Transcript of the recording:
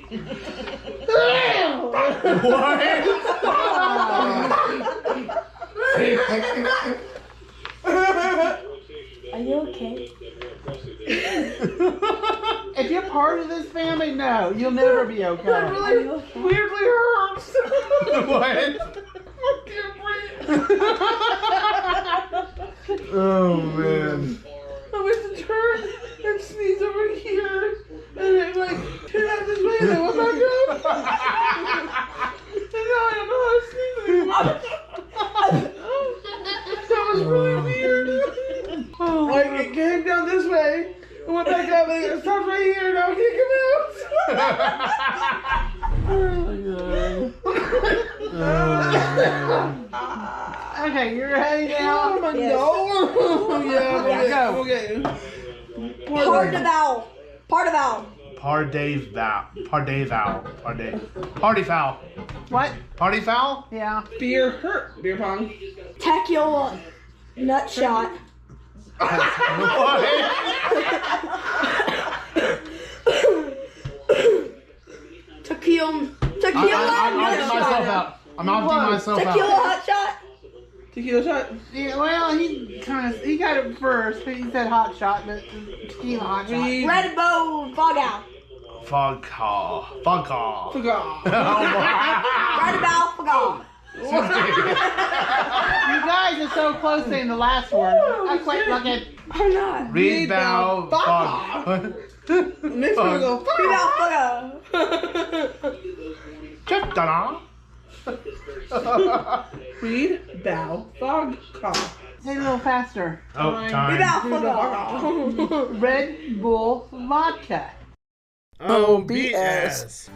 Are you okay? If you're part of this family, no, you'll never be okay. That really weirdly hurts. What? Oh man. I went to turn and sneeze over here, and it like turned out this way, and then went back up. And now I don't know how to sneeze anymore. That was really weird. Like it came down this way, and went back up, and it stopped right here, and now I can't come out. Okay, you're ready now? Yes. No. Yeah, go. Okay. Pardival. Pardival. Parday foul. What? Party foul? Yeah. Beer pong. Tequila nut shot. Tequila I'm nut opting myself shot. out. I'm opting myself Tequila out. hot shot. Tequila shot. Yeah, well, he got it first, but he said hot shot, but tequila hot shot. Red Bull fog out. Fog call. Forgot. Red Bull fog out. You guys are so close saying the last word. I quite like it. I'm not. Read bow. Fog. Makes me go. Red Bull fog out. Ta-da. Read, bow, fog, call. Say it a little faster. Oh, Red time. Bull fog out. Red Bull vodka. Oh, BS.